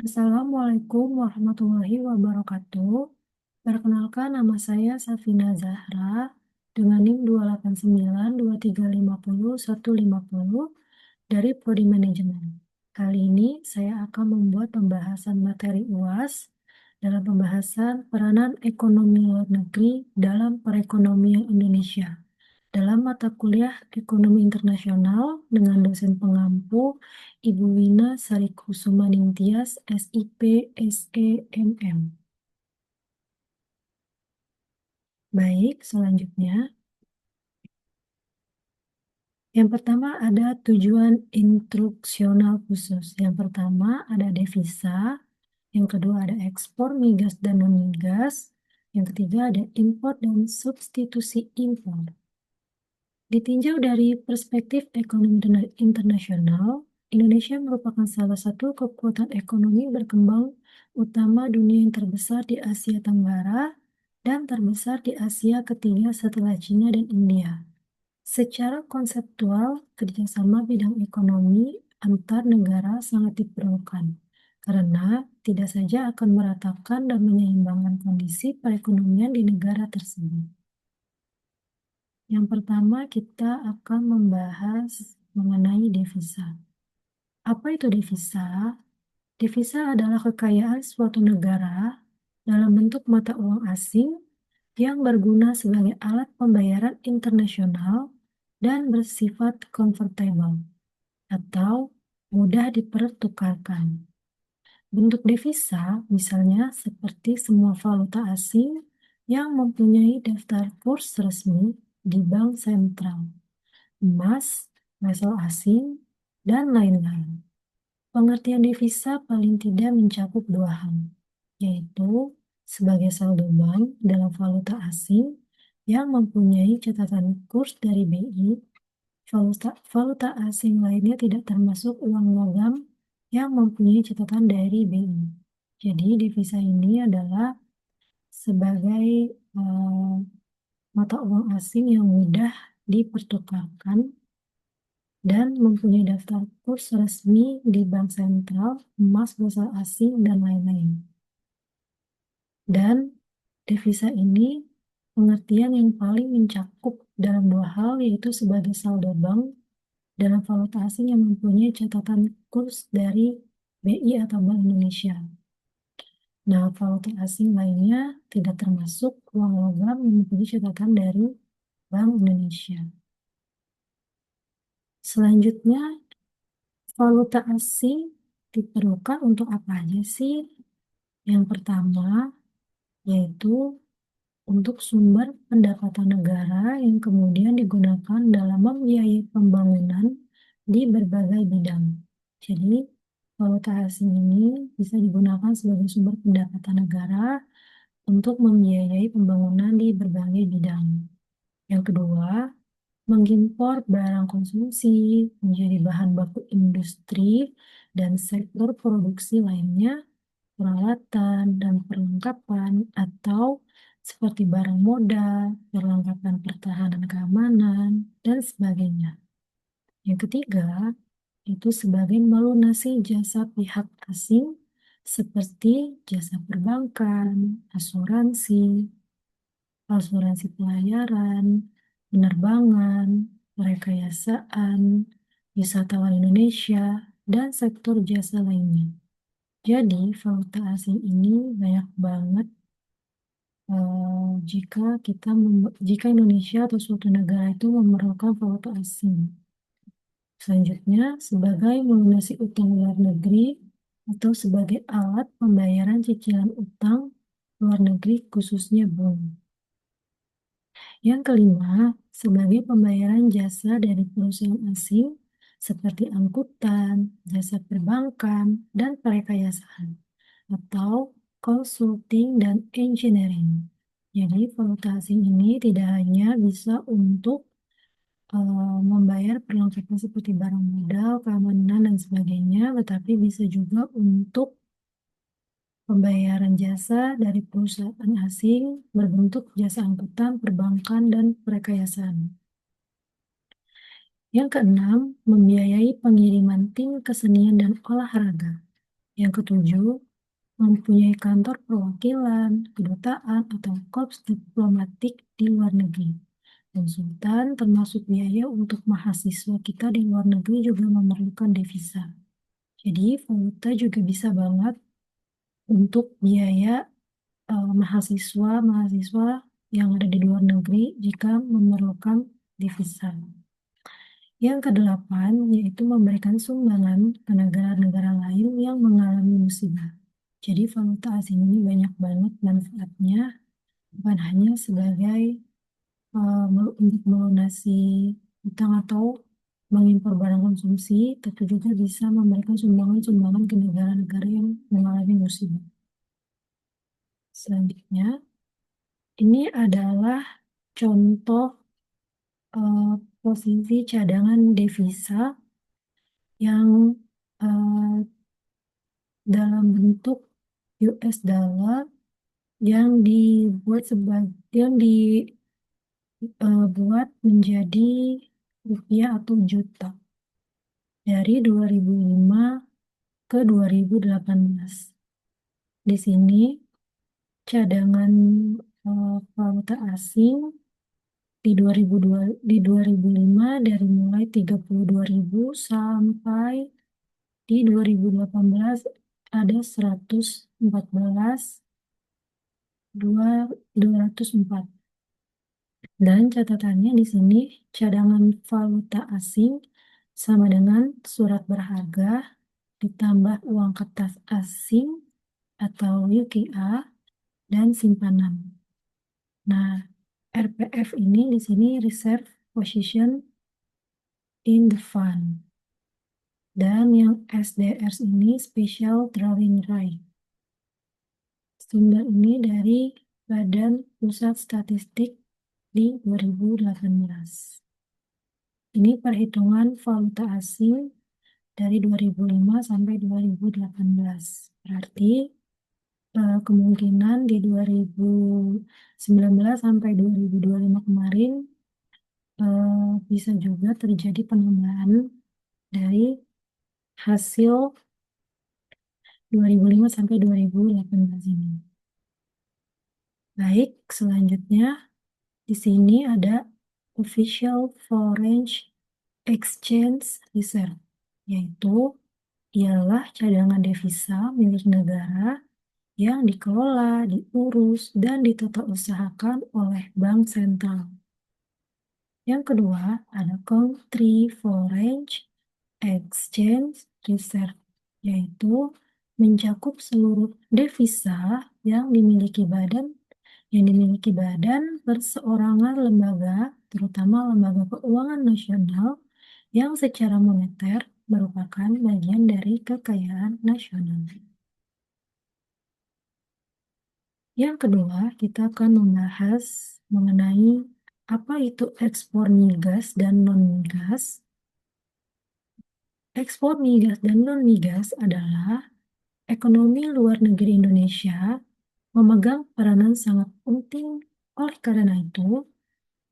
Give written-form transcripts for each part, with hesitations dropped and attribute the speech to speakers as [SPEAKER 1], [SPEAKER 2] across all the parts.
[SPEAKER 1] Assalamualaikum warahmatullahi wabarakatuh. Perkenalkan, nama saya Safina Zahra dengan NIM 2892350 dari Prodi Manajemen. Kali ini saya akan membuat pembahasan materi UAS dalam pembahasan peranan ekonomi luar negeri dalam perekonomian Indonesia dalam mata kuliah Ekonomi Internasional dengan dosen pengampu Ibu Wina Sarikusuma Ningtyas, SIP, SEMM. Baik, selanjutnya. Yang pertama ada tujuan instruksional khusus. Yang pertama ada devisa, yang kedua ada ekspor migas dan non-migas, yang ketiga ada impor dan substitusi impor. Ditinjau dari perspektif ekonomi internasional, Indonesia merupakan salah satu kekuatan ekonomi berkembang utama dunia yang terbesar di Asia Tenggara dan terbesar di Asia ketiga setelah Cina dan India. Secara konseptual, kerjasama bidang ekonomi antar negara sangat diperlukan karena tidak saja akan meratakan dan menyeimbangkan kondisi perekonomian di negara tersebut. Yang pertama, kita akan membahas mengenai devisa. Apa itu devisa? Devisa adalah kekayaan suatu negara dalam bentuk mata uang asing yang berguna sebagai alat pembayaran internasional dan bersifat convertible atau mudah dipertukarkan. Bentuk devisa misalnya seperti semua valuta asing yang mempunyai daftar kurs resmi di bank sentral, emas, wesel asing, dan lain-lain. Pengertian devisa paling tidak mencakup dua hal, yaitu sebagai saldo bank dalam valuta asing yang mempunyai catatan kurs dari BI, valuta asing lainnya tidak termasuk uang logam yang mempunyai catatan dari BI. Jadi devisa ini adalah sebagai mata uang asing yang mudah dipertukarkan dan mempunyai daftar kurs resmi di bank sentral, emas, wesel asing, dan lain-lain. Dan devisa ini pengertian yang paling mencakup dalam dua hal, yaitu sebagai saldo bank dalam valuta asing yang mempunyai catatan kurs dari BI atau Bank Indonesia. Nah, valuta asing lainnya tidak termasuk uang logam yang mempunyai catatan dari Bank Indonesia. Selanjutnya, valuta asing diperlukan untuk apa aja sih? Yang pertama, yaitu untuk sumber pendapatan negara yang kemudian digunakan dalam membiayai pembangunan di berbagai bidang. Jadi, valuta asing ini bisa digunakan sebagai sumber pendapatan negara untuk membiayai pembangunan di berbagai bidang. Yang kedua, mengimpor barang konsumsi menjadi bahan baku industri dan sektor produksi lainnya, peralatan dan perlengkapan atau seperti barang modal, perlengkapan pertahanan keamanan, dan sebagainya. Yang ketiga, itu sebagai melunasi jasa pihak asing seperti jasa perbankan, asuransi pelayaran, penerbangan, rekayasaan, wisatawan Indonesia, dan sektor jasa lainnya. Jadi, valuta asing ini banyak banget jika Indonesia atau suatu negara itu memerlukan valuta asing. Selanjutnya, sebagai melunasi utang luar negeri atau sebagai alat pembayaran cicilan utang luar negeri khususnya bond. Yang kelima, sebagai pembayaran jasa dari perusahaan asing seperti angkutan, jasa perbankan, dan perekayasaan atau consulting dan engineering. Jadi, valuta asing ini tidak hanya bisa untuk membayar perlengkapan seperti barang modal, keamanan, dan sebagainya, tetapi bisa juga untuk pembayaran jasa dari perusahaan asing berbentuk jasa angkutan, perbankan, dan perekayasaan. Yang keenam, membiayai pengiriman tim kesenian dan olahraga. Yang ketujuh, mempunyai kantor perwakilan, kedutaan, atau korps diplomatik di luar negeri. Konsultan termasuk biaya untuk mahasiswa kita di luar negeri juga memerlukan devisa. Jadi valuta juga bisa banget untuk biaya mahasiswa yang ada di luar negeri jika memerlukan devisa. Yang kedelapan, yaitu memberikan sumbangan ke negara-negara lain yang mengalami musibah. Jadi valuta asing ini banyak banget manfaatnya, bukan hanya sebagai untuk melunasi utang atau mengimpor barang konsumsi, tapi juga bisa memberikan sumbangan-sumbangan ke negara-negara yang mengalami musibah. Selanjutnya, ini adalah contoh posisi cadangan devisa yang dalam bentuk US dollar yang dibuat menjadi rupiah atau juta dari 2005 ke 2018. Di sini cadangan valuta asing di 2005 dari mulai 32.000 sampai di 2018 ada 204. Dan catatannya di sini cadangan valuta asing sama dengan surat berharga ditambah uang kertas asing atau UKA dan simpanan. Nah, RPF ini di sini reserve position in the fund. Dan yang SDR ini special drawing right. Sumber ini dari Badan Pusat Statistik di 2018. Ini perhitungan valuta asing dari 2005 sampai 2018. Berarti kemungkinan di 2019 sampai 2025 kemarin bisa juga terjadi penambahan dari hasil 2005 sampai 2018 ini. Baik, selanjutnya di sini ada Official Foreign Exchange Reserve, yaitu ialah cadangan devisa milik negara yang dikelola, diurus, dan ditata usahakan oleh bank sentral. Yang kedua, ada Country Foreign Exchange Reserve, yaitu mencakup seluruh devisa yang dimiliki badan perseorangan lembaga, terutama lembaga keuangan nasional yang secara moneter merupakan bagian dari kekayaan nasional. Yang kedua, kita akan membahas mengenai apa itu ekspor migas dan non-migas. Ekspor migas dan non-migas adalah ekonomi luar negeri Indonesia memegang peranan sangat penting. Oleh karena itu,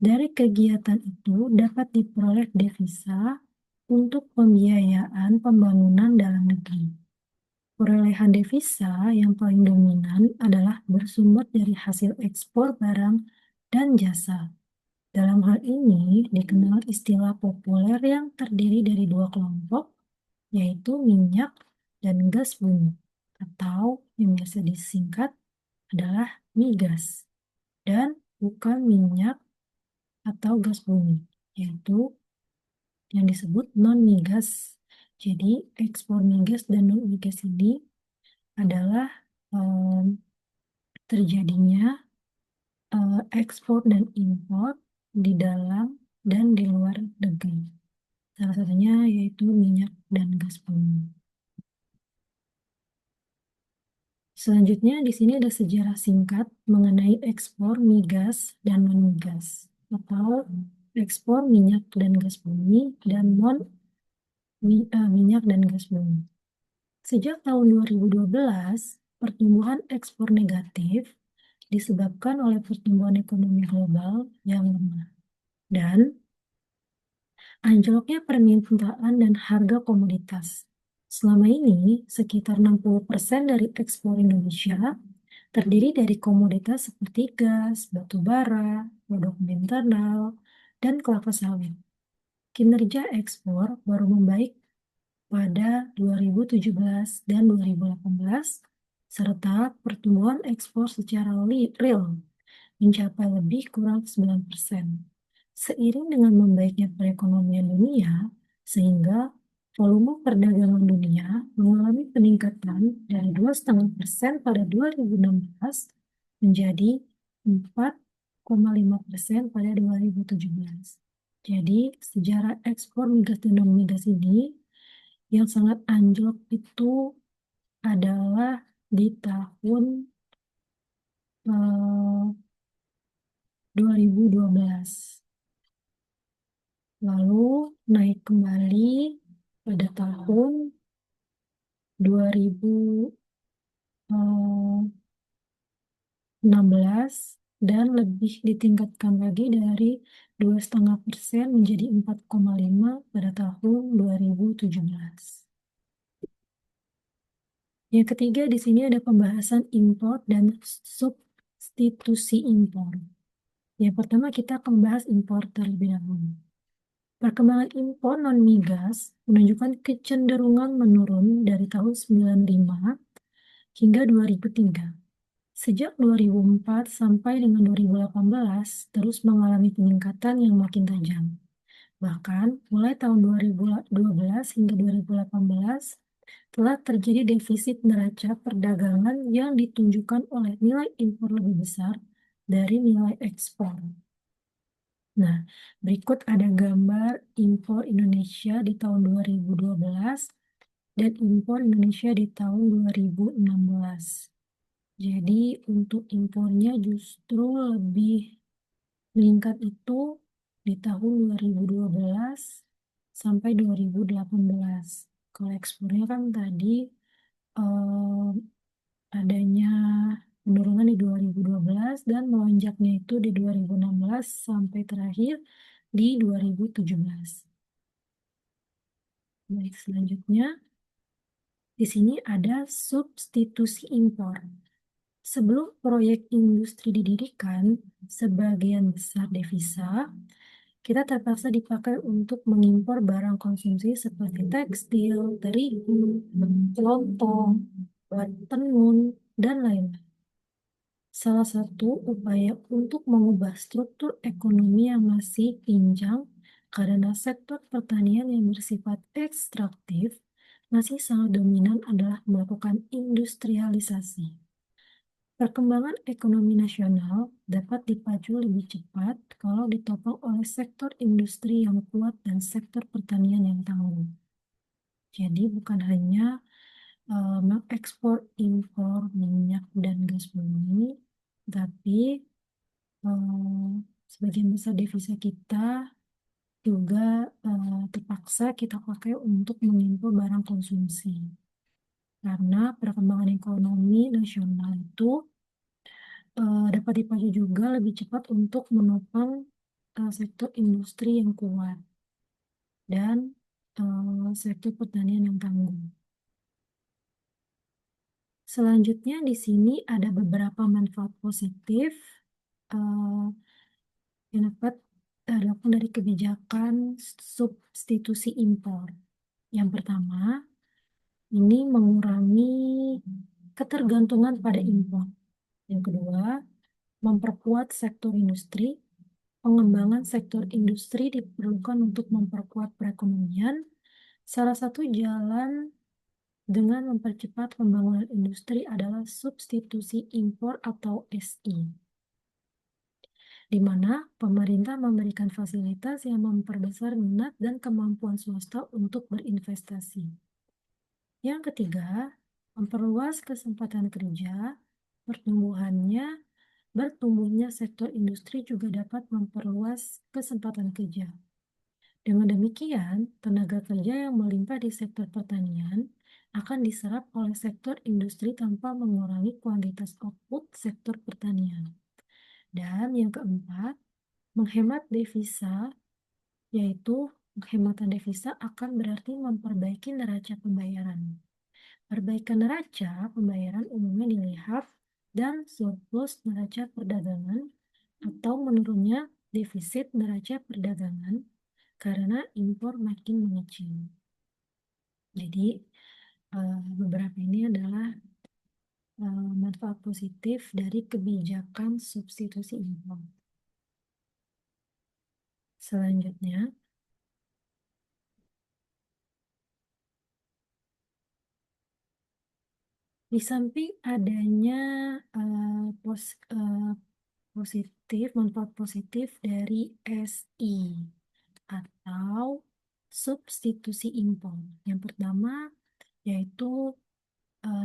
[SPEAKER 1] dari kegiatan itu dapat diperoleh devisa untuk pembiayaan pembangunan dalam negeri. Perolehan devisa yang paling dominan adalah bersumber dari hasil ekspor barang dan jasa. Dalam hal ini dikenal istilah populer yang terdiri dari dua kelompok, yaitu minyak dan gas bumi, atau yang biasa disingkat adalah migas, dan bukan minyak atau gas bumi, yaitu yang disebut non-migas. Jadi ekspor migas dan non-migas ini adalah terjadinya ekspor dan impor di dalam dan di luar negeri. Salah satunya yaitu minyak dan gas bumi. Selanjutnya di sini ada sejarah singkat mengenai ekspor migas dan non-migas, atau ekspor minyak dan gas bumi dan minyak dan gas bumi. Sejak tahun 2012, pertumbuhan ekspor negatif disebabkan oleh pertumbuhan ekonomi global yang lemah dan anjloknya permintaan dan harga komoditas. Selama ini, sekitar 60% dari ekspor Indonesia terdiri dari komoditas seperti gas, batu bara, produk mineral, dan kelapa sawit. Kinerja ekspor baru membaik pada 2017 dan 2018, serta pertumbuhan ekspor secara real mencapai lebih kurang 9%. Seiring dengan membaiknya perekonomian dunia, sehingga volume perdagangan dunia mengalami peningkatan dari 2,5% pada 2016 menjadi 4,5% pada 2017. Jadi, sejarah ekspor migas dan non-migas ini yang sangat anjlok itu adalah di tahun 2012. Lalu naik kembali pada tahun 2016 dan lebih ditingkatkan lagi dari 2,5% menjadi 4,5 pada tahun 2017. Yang ketiga di sini ada pembahasan impor dan substitusi impor. Yang pertama kita akan membahas impor terlebih dahulu. Perkembangan impor non-migas menunjukkan kecenderungan menurun dari tahun 95 hingga 2003. Sejak 2004 sampai dengan 2018 terus mengalami peningkatan yang makin tajam. Bahkan mulai tahun 2012 hingga 2018 telah terjadi defisit neraca perdagangan yang ditunjukkan oleh nilai impor lebih besar dari nilai ekspor. Nah, berikut ada gambar impor Indonesia di tahun 2012 dan impor Indonesia di tahun 2016. Jadi, untuk impornya justru lebih meningkat itu di tahun 2012 sampai 2018. Kalau ekspornya kan tadi eh, adanya penurunan di 2012 dan melonjaknya itu di 2016 sampai terakhir di 2017. Baik, selanjutnya di sini ada substitusi impor. Sebelum proyek industri didirikan, sebagian besar devisa kita terpaksa dipakai untuk mengimpor barang konsumsi seperti tekstil, terigu, lontong, tenun, dan lain-lain. Salah satu upaya untuk mengubah struktur ekonomi yang masih pincang karena sektor pertanian yang bersifat ekstraktif masih sangat dominan adalah melakukan industrialisasi. Perkembangan ekonomi nasional dapat dipacu lebih cepat kalau ditopang oleh sektor industri yang kuat dan sektor pertanian yang tangguh. Jadi bukan hanya mengekspor impor minyak dan gas bumi, tapi sebagian besar devisa kita juga terpaksa kita pakai untuk mengimpor barang konsumsi. Karena perkembangan ekonomi nasional itu dapat dipacu juga lebih cepat untuk menopang sektor industri yang kuat dan sektor pertanian yang tangguh. Selanjutnya di sini ada beberapa manfaat positif yang dapat dilakukan dari kebijakan substitusi impor. Yang pertama, ini mengurangi ketergantungan pada impor. Yang kedua, memperkuat sektor industri. Pengembangan sektor industri diperlukan untuk memperkuat perekonomian. Salah satu jalan dengan mempercepat pembangunan industri adalah substitusi impor atau SI, di mana pemerintah memberikan fasilitas yang memperbesar minat dan kemampuan swasta untuk berinvestasi. Yang ketiga, memperluas kesempatan kerja. Bertumbuhnya sektor industri juga dapat memperluas kesempatan kerja. Dengan demikian, tenaga kerja yang melimpah di sektor pertanian akan diserap oleh sektor industri tanpa mengurangi kuantitas output sektor pertanian. Dan yang keempat, menghemat devisa, yaitu penghematan devisa akan berarti memperbaiki neraca pembayaran. Perbaikan neraca pembayaran umumnya dilihat dan surplus neraca perdagangan atau menurunnya defisit neraca perdagangan karena impor makin mengecil. Jadi beberapa ini adalah manfaat positif dari kebijakan substitusi impor. Selanjutnya, di samping adanya manfaat positif dari SI atau substitusi impor. Yang pertama yaitu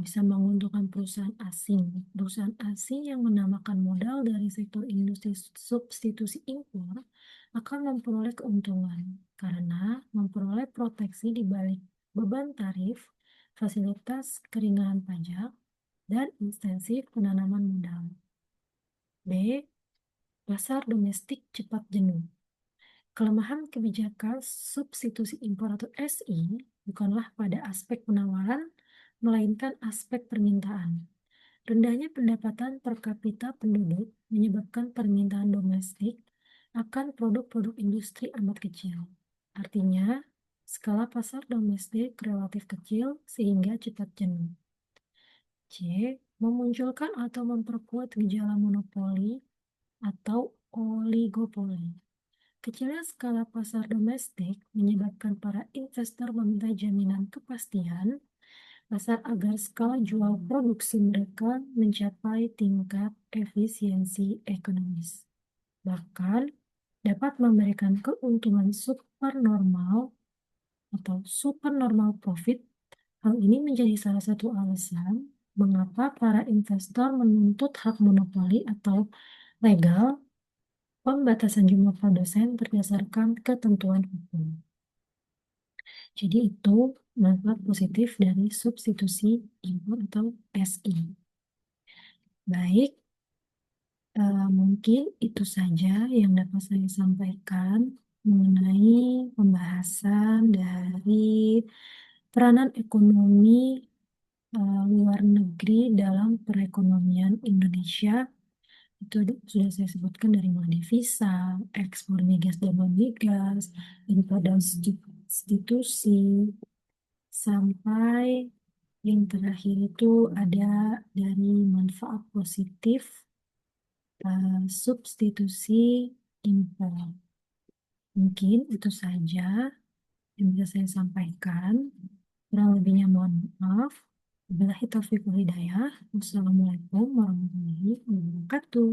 [SPEAKER 1] bisa menguntungkan perusahaan asing. Perusahaan asing yang menambahkan modal dari sektor industri substitusi impor akan memperoleh keuntungan karena memperoleh proteksi di balik beban tarif, fasilitas keringanan pajak, dan insentif penanaman modal. B. Pasar domestik cepat jenuh. Kelemahan kebijakan substitusi impor atau SI bukanlah pada aspek penawaran, melainkan aspek permintaan. Rendahnya pendapatan per kapita penduduk menyebabkan permintaan domestik akan produk-produk industri amat kecil. Artinya, skala pasar domestik relatif kecil sehingga cepat jenuh. C. Memunculkan atau memperkuat gejala monopoli atau oligopoli. Kecilnya skala pasar domestik menyebabkan para investor meminta jaminan kepastian pasar agar skala jual produksi mereka mencapai tingkat efisiensi ekonomis. Bahkan dapat memberikan keuntungan supernormal atau supernormal profit. Hal ini menjadi salah satu alasan mengapa para investor menuntut hak monopoli atau legal pembatasan jumlah produsen berdasarkan ketentuan hukum. Jadi itu manfaat positif dari substitusi impor atau SI. Baik, mungkin itu saja yang dapat saya sampaikan mengenai pembahasan dari peranan ekonomi luar negeri dalam perekonomian Indonesia. Itu sudah saya sebutkan dari mulai devisa, ekspor migas dan non-migas, impor dan substitusi, sampai yang terakhir itu ada dari manfaat positif substitusi impor. Mungkin itu saja yang bisa saya sampaikan. Kurang lebihnya mohon maaf. Wabillahi taufiq wal hidayah. Wassalamualaikum warahmatullahi wabarakatuh.